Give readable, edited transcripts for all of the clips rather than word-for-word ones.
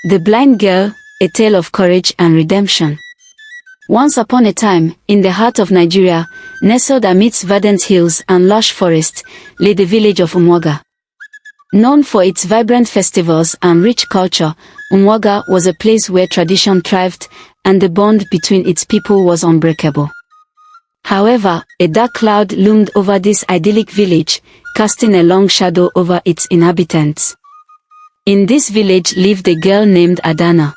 The Blind Girl, a tale of courage and redemption. Once upon a time, in the heart of Nigeria, nestled amidst verdant hills and lush forests, lay the village of Umaga. Known for its vibrant festivals and rich culture, Umaga was a place where tradition thrived, and the bond between its people was unbreakable. However, a dark cloud loomed over this idyllic village, casting a long shadow over its inhabitants. In this village lived a girl named Adana.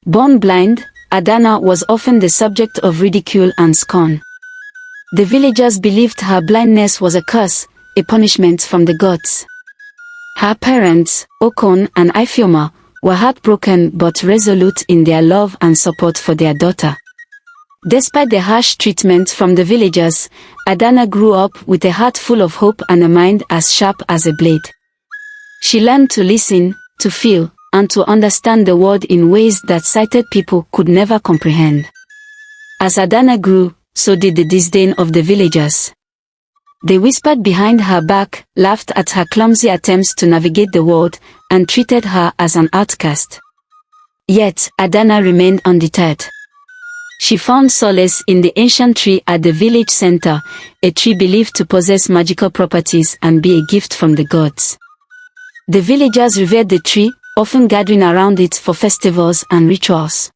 Born blind, Adana was often the subject of ridicule and scorn. The villagers believed her blindness was a curse, a punishment from the gods. Her parents, Okon and Ifeoma, were heartbroken but resolute in their love and support for their daughter. Despite the harsh treatment from the villagers, Adana grew up with a heart full of hope and a mind as sharp as a blade. She learned to listen, to feel, and to understand the world in ways that sighted people could never comprehend. As Adana grew, so did the disdain of the villagers. They whispered behind her back, laughed at her clumsy attempts to navigate the world, and treated her as an outcast. Yet, Adana remained undeterred. She found solace in the ancient tree at the village center, a tree believed to possess magical properties and be a gift from the gods. The villagers revered the tree, often gathering around it for festivals and rituals.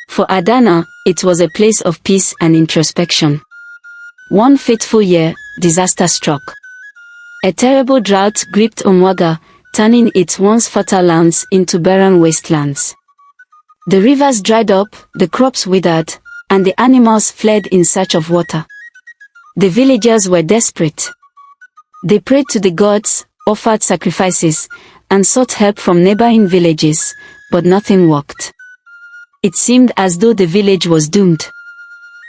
For Adana, it was a place of peace and introspection. One fateful year, disaster struck. A terrible drought gripped Umaga, turning its once fertile lands into barren wastelands. The rivers dried up, the crops withered, and the animals fled in search of water. The villagers were desperate. They prayed to the gods, offered sacrifices, and sought help from neighboring villages, but nothing worked. It seemed as though the village was doomed.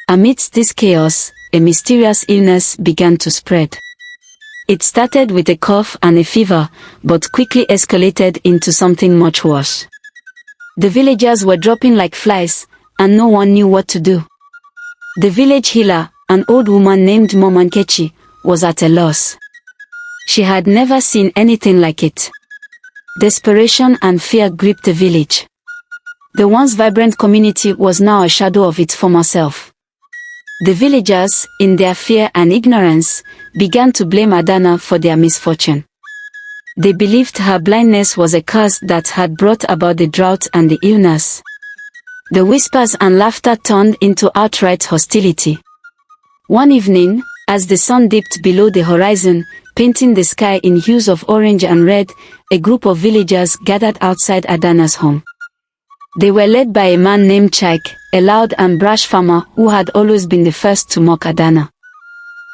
Amidst this chaos, a mysterious illness began to spread. It started with a cough and a fever, but quickly escalated into something much worse. The villagers were dropping like flies, and no one knew what to do. The village healer, an old woman named Momankechi, was at a loss. She had never seen anything like it. Desperation and fear gripped the village. The once vibrant community was now a shadow of its former self. The villagers, in their fear and ignorance, began to blame Adana for their misfortune. They believed her blindness was a curse that had brought about the drought and the illness. The whispers and laughter turned into outright hostility. One evening, as the sun dipped below the horizon, painting the sky in hues of orange and red, a group of villagers gathered outside Adana's home. They were led by a man named Chike, a loud and brash farmer who had always been the first to mock Adana.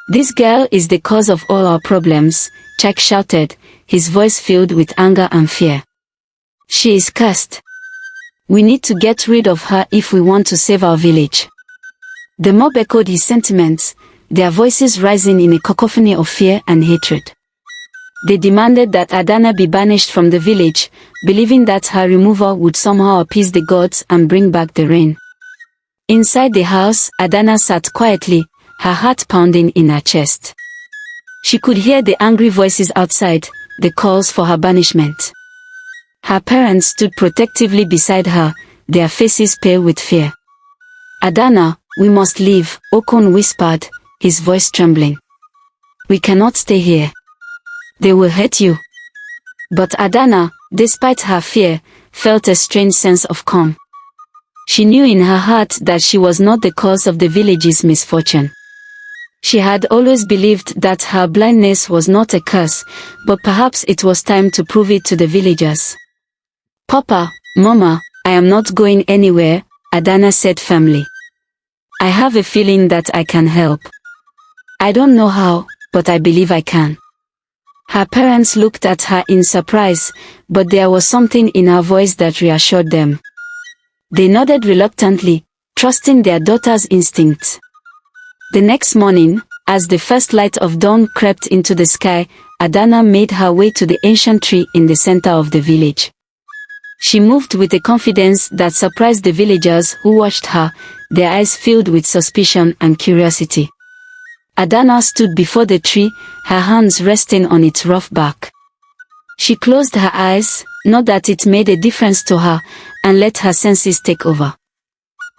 "This girl is the cause of all our problems," Chike shouted, his voice filled with anger and fear. "She is cursed. We need to get rid of her if we want to save our village." The mob echoed his sentiments, their voices rising in a cacophony of fear and hatred. They demanded that Adana be banished from the village, believing that her removal would somehow appease the gods and bring back the rain. Inside the house, Adana sat quietly, her heart pounding in her chest. She could hear the angry voices outside, the calls for her banishment. Her parents stood protectively beside her, their faces pale with fear. "Adana, we must leave," Okon whispered, his voice trembling. "We cannot stay here. They will hurt you." But Adana, despite her fear, felt a strange sense of calm. She knew in her heart that she was not the cause of the village's misfortune. She had always believed that her blindness was not a curse, but perhaps it was time to prove it to the villagers. "Papa, Mama, I am not going anywhere," Adana said firmly. "I have a feeling that I can help. I don't know how, but I believe I can." Her parents looked at her in surprise, but there was something in her voice that reassured them. They nodded reluctantly, trusting their daughter's instincts. The next morning, as the first light of dawn crept into the sky, Adana made her way to the ancient tree in the center of the village. She moved with a confidence that surprised the villagers who watched her, their eyes filled with suspicion and curiosity. Adana stood before the tree, her hands resting on its rough bark. She closed her eyes, Not that it made a difference to her, and let her senses take over.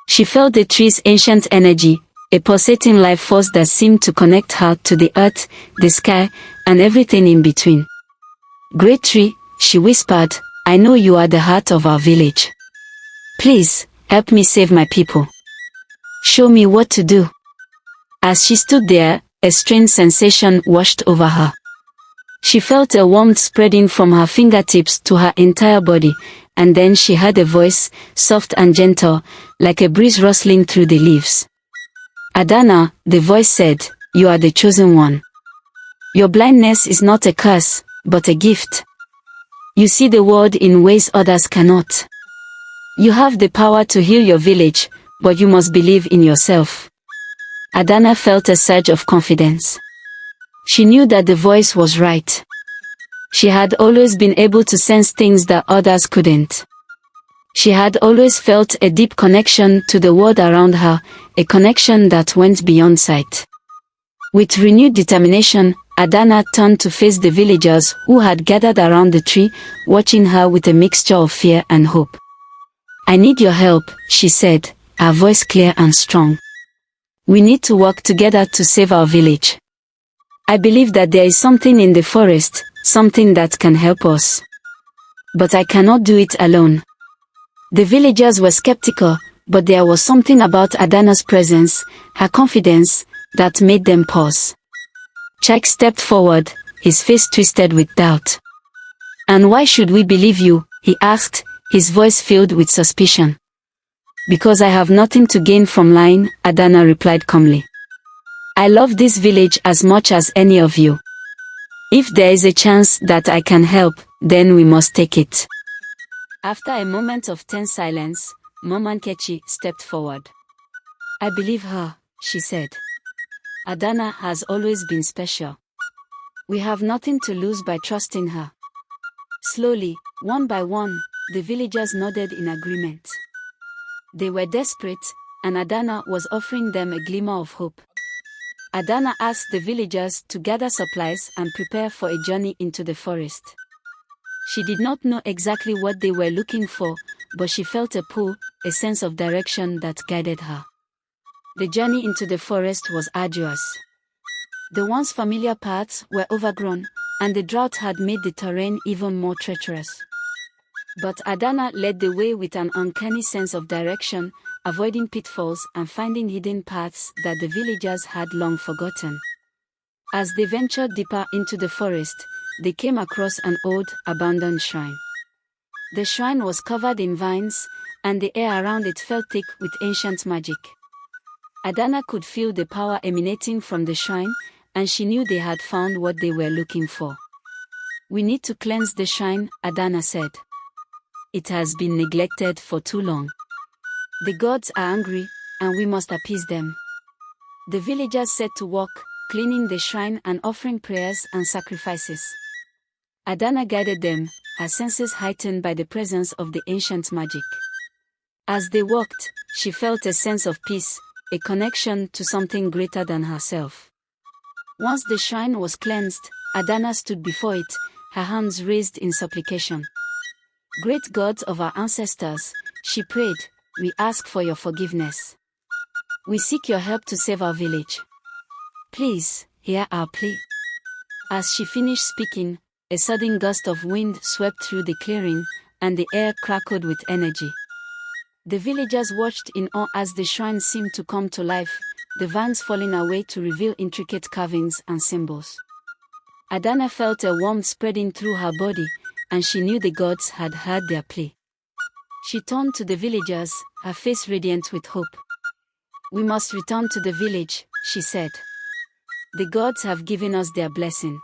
She felt the tree's ancient energy, a pulsating life force that seemed to connect her to the earth, the sky, and everything in between. "Great tree," she whispered, "I know you are the heart of our village. Please, help me save my people. Show me what to do." As she stood there, a strange sensation washed over her. She felt a warmth spreading from her fingertips to her entire body, and then she heard a voice, soft and gentle, like a breeze rustling through the leaves. "Adana," the voice said, "you are the chosen one. Your blindness is not a curse, but a gift. You see the world in ways others cannot. You have the power to heal your village, but you must believe in yourself." Adana felt a surge of confidence. She knew that the voice was right. She had always been able to sense things that others couldn't. She had always felt a deep connection to the world around her, a connection that went beyond sight. With renewed determination, Adana turned to face the villagers who had gathered around the tree, watching her with a mixture of fear and hope. "I need your help," she said, her voice clear and strong. "We need to work together to save our village. I believe that there is something in the forest, something that can help us. But I cannot do it alone." The villagers were skeptical, but there was something about Adana's presence, her confidence, that made them pause. Chike stepped forward, his face twisted with doubt. "And why should we believe you?" he asked, his voice filled with suspicion. "Because I have nothing to gain from lying," Adana replied calmly. "I love this village as much as any of you. If there is a chance that I can help, then we must take it." After a moment of tense silence, Mama Nkechi stepped forward. "I believe her," she said. "Adana has always been special. We have nothing to lose by trusting her." Slowly, one by one, the villagers nodded in agreement. They were desperate, and Adana was offering them a glimmer of hope. Adana asked the villagers to gather supplies and prepare for a journey into the forest. She did not know exactly what they were looking for, but she felt a pull, a sense of direction that guided her. The journey into the forest was arduous. The once familiar paths were overgrown, and the drought had made the terrain even more treacherous. But Adana led the way with an uncanny sense of direction, avoiding pitfalls and finding hidden paths that the villagers had long forgotten. As they ventured deeper into the forest, they came across an old, abandoned shrine. The shrine was covered in vines, and the air around it felt thick with ancient magic. Adana could feel the power emanating from the shrine, and she knew they had found what they were looking for. "We need to cleanse the shrine," Adana said. "It has been neglected for too long. The gods are angry, and we must appease them." The villagers set to work, cleaning the shrine and offering prayers and sacrifices. Adana guided them, her senses heightened by the presence of the ancient magic. As they walked, she felt a sense of peace, a connection to something greater than herself. Once the shrine was cleansed, Adana stood before it, her hands raised in supplication. "Great gods of our ancestors," she prayed, "we ask for your forgiveness. We seek your help to save our village. Please, hear our plea." As she finished speaking, a sudden gust of wind swept through the clearing, and the air crackled with energy. The villagers watched in awe as the shrine seemed to come to life, the vines falling away to reveal intricate carvings and symbols. Adana felt a warmth spreading through her body, and she knew the gods had heard their plea. She turned to the villagers, her face radiant with hope. "We must return to the village," she said. "The gods have given us their blessing.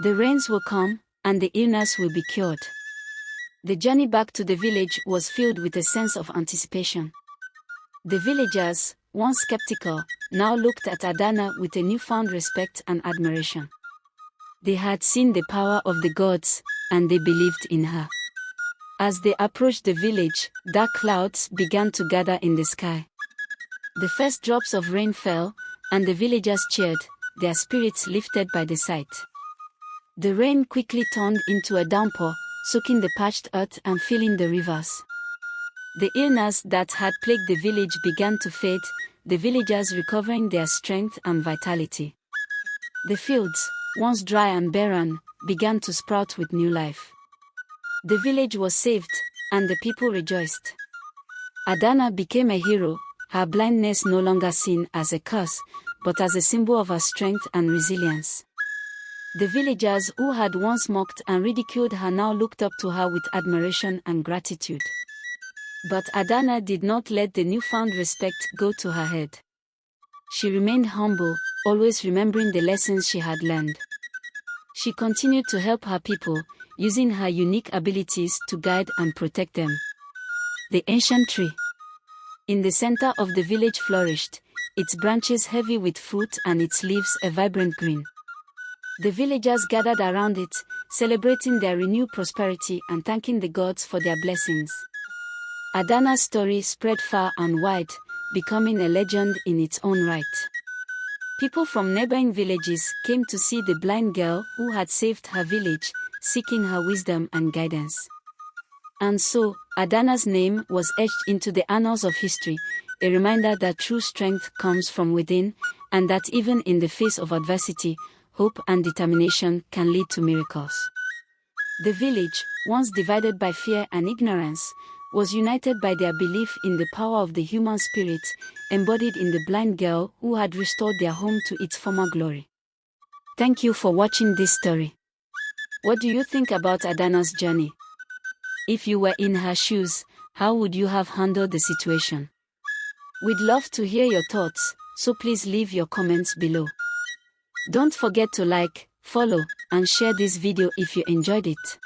The rains will come, and the illness will be cured." The journey back to the village was filled with a sense of anticipation. The villagers, once skeptical, now looked at Adana with a newfound respect and admiration. They had seen the power of the gods, and they believed in her. As they approached the village, dark clouds began to gather in the sky. The first drops of rain fell, and the villagers cheered, their spirits lifted by the sight. The rain quickly turned into a downpour, soaking the parched earth and filling the rivers. The illness that had plagued the village began to fade, the villagers recovering their strength and vitality. The fields, once dry and barren, began to sprout with new life. The village was saved, and the people rejoiced. Adana became a hero, her blindness no longer seen as a curse, but as a symbol of her strength and resilience. The villagers who had once mocked and ridiculed her now looked up to her with admiration and gratitude. But Adana did not let the newfound respect go to her head. She remained humble, always remembering the lessons she had learned. She continued to help her people, using her unique abilities to guide and protect them. The ancient tree in the center of the village flourished, its branches heavy with fruit and its leaves a vibrant green. The villagers gathered around it, celebrating their renewed prosperity and thanking the gods for their blessings. Adana's story spread far and wide, becoming a legend in its own right. People from neighboring villages came to see the blind girl who had saved her village, seeking her wisdom and guidance. And so, Adana's name was etched into the annals of history, a reminder that true strength comes from within, and that even in the face of adversity, hope and determination can lead to miracles. The village, once divided by fear and ignorance, was united by their belief in the power of the human spirit, embodied in the blind girl who had restored their home to its former glory. Thank you for watching this story. What do you think about Adana's journey? If you were in her shoes, how would you have handled the situation? We'd love to hear your thoughts, so please leave your comments below. Don't forget to like, follow, and share this video if you enjoyed it.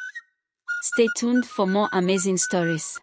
Stay tuned for more amazing stories.